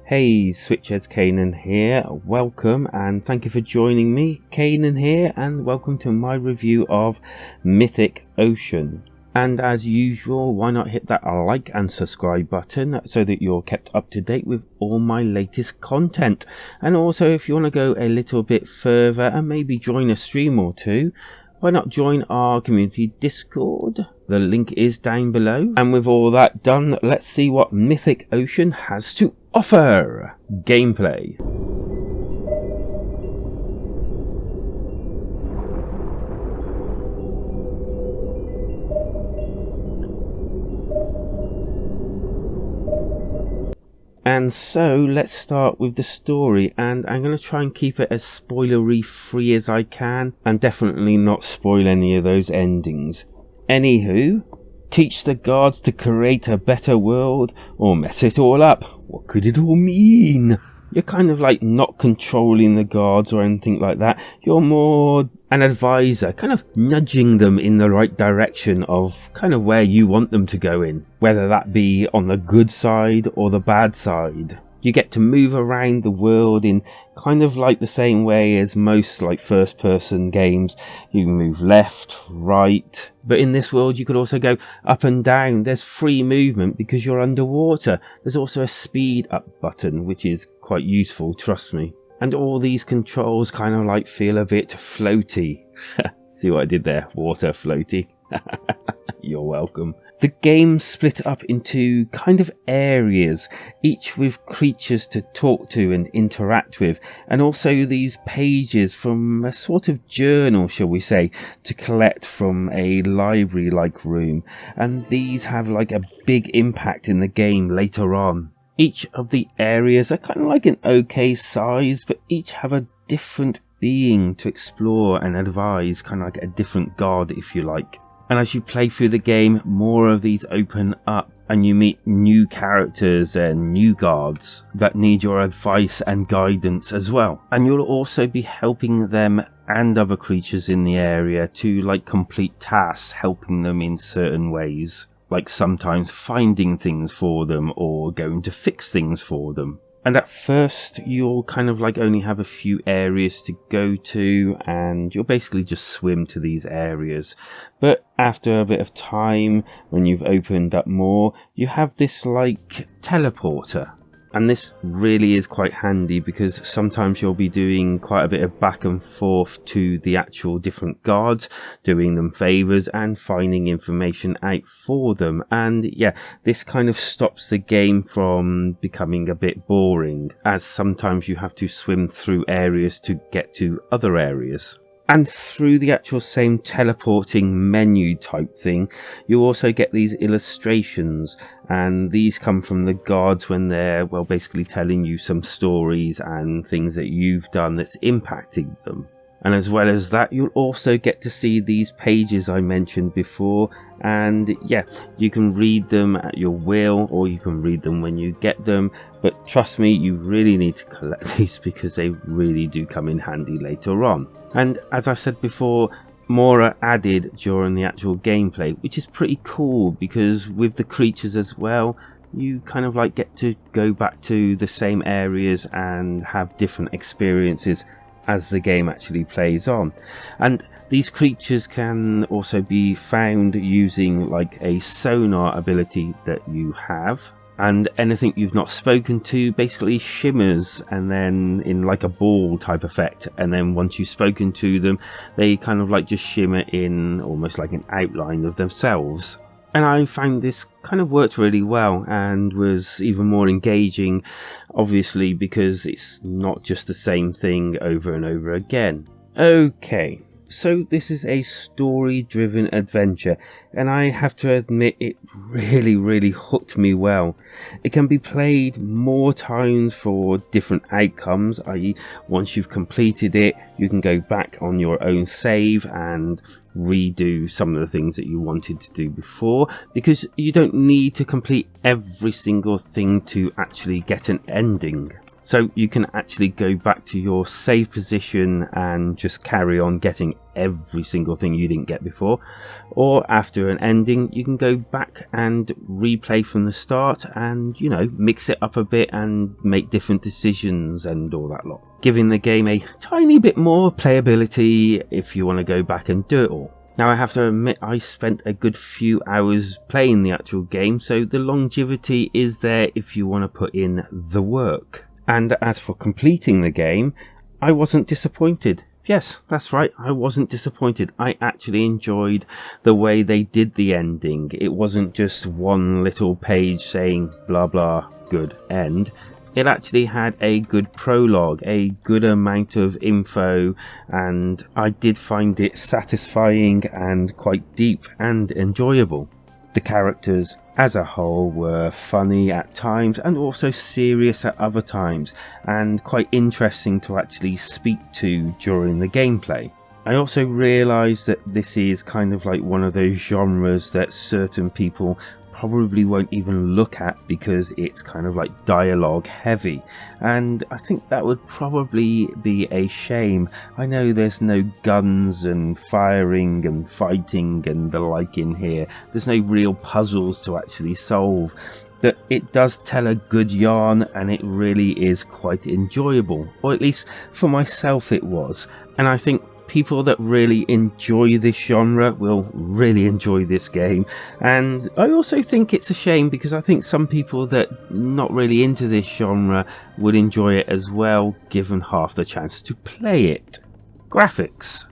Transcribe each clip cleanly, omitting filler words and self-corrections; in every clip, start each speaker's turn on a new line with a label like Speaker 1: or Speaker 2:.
Speaker 1: Hey Switchheads, Kanan here, welcome and thank you for joining me. Kanan here and welcome to my review of Mythic Ocean. And as usual, why not hit that like and subscribe button so that you're kept up to date with all my latest content. And also if you want to go a little bit further and maybe join a stream or two, why not join our community Discord? The link is down below. And with all that done, let's see what Mythic Ocean has to offer. Gameplay. And so let's start with the story, and I'm going to try and keep it as spoilery free as I can and definitely not spoil any of those endings. Anywho, teach the gods to create a better world or mess it all up. What could it all mean? You're kind of like not controlling the gods or anything like that. You're more an advisor, kind of nudging them in the right direction of kind of where you want them to go in, whether that be on the good side or the bad side. You get to move around the world in kind of like the same way as most like first person games. You can move left, right, but in this world you could also go up and down. There's free movement because you're underwater. There's also a speed up button, which is quite useful, trust me. And all these controls kind of like feel a bit floaty. See what I did there? Water floaty. You're welcome. The game split up into kind of areas, each with creatures to talk to and interact with, and also these pages from a sort of journal, shall we say, to collect from a library-like room, and these have like a big impact in the game later on. Each of the areas are kind of like an okay size, but each have a different being to explore and advise, kind of like a different god if you like. And as you play through the game, more of these open up and you meet new characters and new guards that need your advice and guidance as well. And you'll also be helping them and other creatures in the area to like complete tasks, helping them in certain ways, like sometimes finding things for them or going to fix things for them. And at first you'll kind of like only have a few areas to go to and you'll basically just swim to these areas. But after a bit of time, when you've opened up more, you have this like teleporter. And this really is quite handy because sometimes you'll be doing quite a bit of back and forth to the actual different guards, doing them favours and finding information out for them. And yeah, this kind of stops the game from becoming a bit boring, as sometimes you have to swim through areas to get to other areas. And through the actual same teleporting menu type thing, you also get these illustrations, and these come from the guards when they're, well, basically telling you some stories and things that you've done that's impacting them. And as well as that, you'll also get to see these pages I mentioned before, and yeah, you can read them at your will or you can read them when you get them, but trust me, you really need to collect these because they really do come in handy later on. And as I said before, more are added during the actual gameplay, which is pretty cool because with the creatures as well, you kind of like get to go back to the same areas and have different experiences as the game actually plays on. And these creatures can also be found using like a sonar ability that you have, and anything you've not spoken to basically shimmers and then in like a ball type effect, and then once you've spoken to them they kind of like just shimmer in almost like an outline of themselves. And I found this kind of worked really well and was even more engaging, obviously because it's not just the same thing over and over again. Okay, so this is a story-driven adventure, and I have to admit it really hooked me well. It can be played more times for different outcomes, i.e. once you've completed it, you can go back on your own save and redo some of the things that you wanted to do before, because you don't need to complete every single thing to actually get an ending. So you can actually go back to your save position and just carry on getting every single thing you didn't get before. Or after an ending, you can go back and replay from the start and, you know, mix it up a bit and make different decisions and all that lot, giving the game a tiny bit more playability if you want to go back and do it all. Now, I have to admit, I spent a good few hours playing the actual game, so the longevity is there if you want to put in the work. And as for completing the game, I wasn't disappointed. Yes, that's right, I wasn't disappointed. I actually enjoyed the way they did the ending. It wasn't just one little page saying blah blah, good, end. It actually had a good prologue, a good amount of info, and I did find it satisfying and quite deep and enjoyable. The characters as a whole were funny at times and also serious at other times, and quite interesting to actually speak to during the gameplay. I also realised that this is kind of like one of those genres that certain people probably won't even look at because it's kind of like dialogue heavy, and I think that would probably be a shame. I know there's no guns and firing and fighting and the like in here, there's no real puzzles to actually solve, but it does tell a good yarn and it really is quite enjoyable, or at least for myself it was. And I think people that really enjoy this genre will really enjoy this game. And I also think it's a shame because I think some people that not really into this genre would enjoy it as well, given half the chance to play it. Graphics.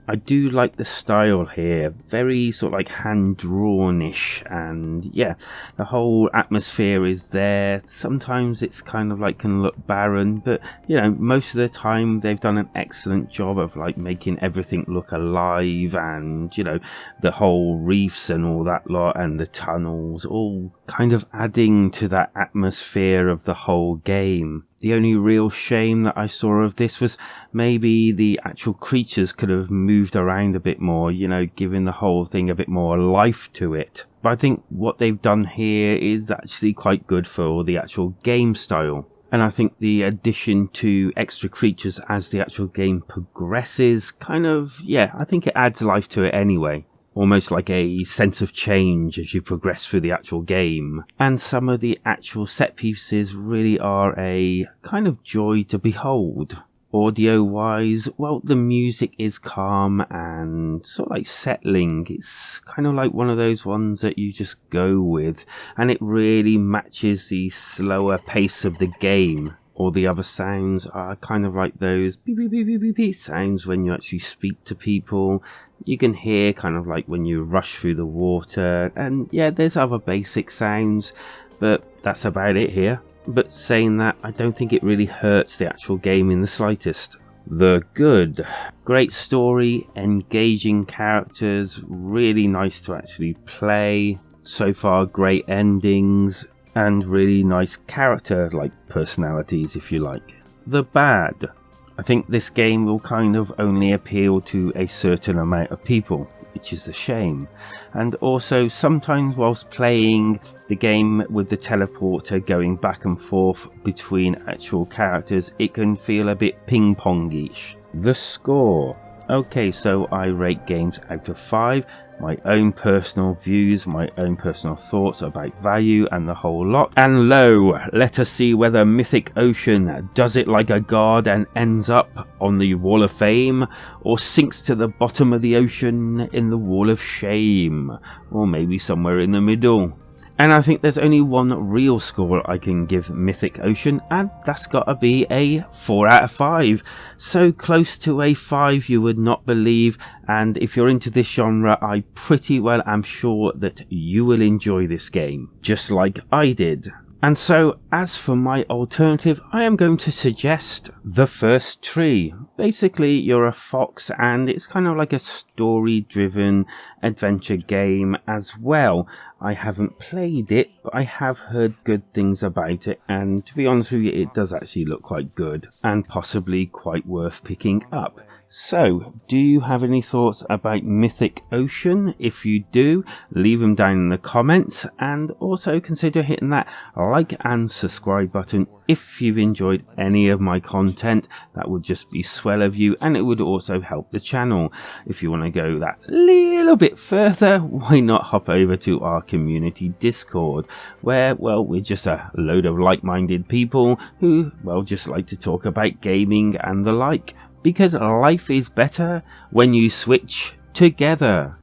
Speaker 1: I do like the style here, very sort of like hand-drawn-ish, and yeah, the whole atmosphere is there. Sometimes it's kind of like can look barren, but you know, most of the time they've done an excellent job of like making everything look alive, and you know, the whole reefs and all that lot and the tunnels all kind of adding to that atmosphere of the whole game. The only real shame that I saw of this was maybe the actual creatures could have moved around a bit more, you know, giving the whole thing a bit more life to it. But I think what they've done here is actually quite good for the actual game style. And I think the addition to extra creatures as the actual game progresses kind of, yeah, I think it adds life to it anyway. Almost like a sense of change as you progress through the actual game. And some of the actual set pieces really are a kind of joy to behold. Audio wise, well, the music is calm and sort of like settling. It's kind of like one of those ones that you just go with, and it really matches the slower pace of the game. All the other sounds are kind of like those beep beep beep beep beep beep sounds when you actually speak to people. You can hear kind of like when you rush through the water, and yeah, there's other basic sounds, but that's about it here. But saying that, I don't think it really hurts the actual game in the slightest. The good. Great story, engaging characters, really nice to actually play. So far, great endings, and really nice character, like personalities if you like. The bad. I think this game will kind of only appeal to a certain amount of people, which is a shame. And also sometimes whilst playing the game with the teleporter going back and forth between actual characters, it can feel a bit ping-pong-ish. The score. Okay, so I rate games out of 5. My own personal views, my own personal thoughts about value and the whole lot. And lo, let us see whether Mythic Ocean does it like a god and ends up on the Wall of Fame, or sinks to the bottom of the ocean in the Wall of Shame, or maybe somewhere in the middle. And I think there's only one real score I can give Mythic Ocean, and that's gotta be a 4 out of 5. So close to a 5 you would not believe, and if you're into this genre, I pretty well am sure that you will enjoy this game, just like I did. And so, as for my alternative, I am going to suggest The First Tree. Basically, you're a fox and it's kind of like a story-driven adventure game as well. I haven't played it, but I have heard good things about it, and to be honest with you, it does actually look quite good and possibly quite worth picking up. So, do you have any thoughts about Mythic Ocean? If you do, leave them down in the comments, and also consider hitting that like and subscribe button if you've enjoyed any of my content. That would just be swell of you, and it would also help the channel. If you want to go that little bit further, why not hop over to our community Discord, where, well, we're just a load of like-minded people who, well, just like to talk about gaming and the like. Because life is better when you switch together.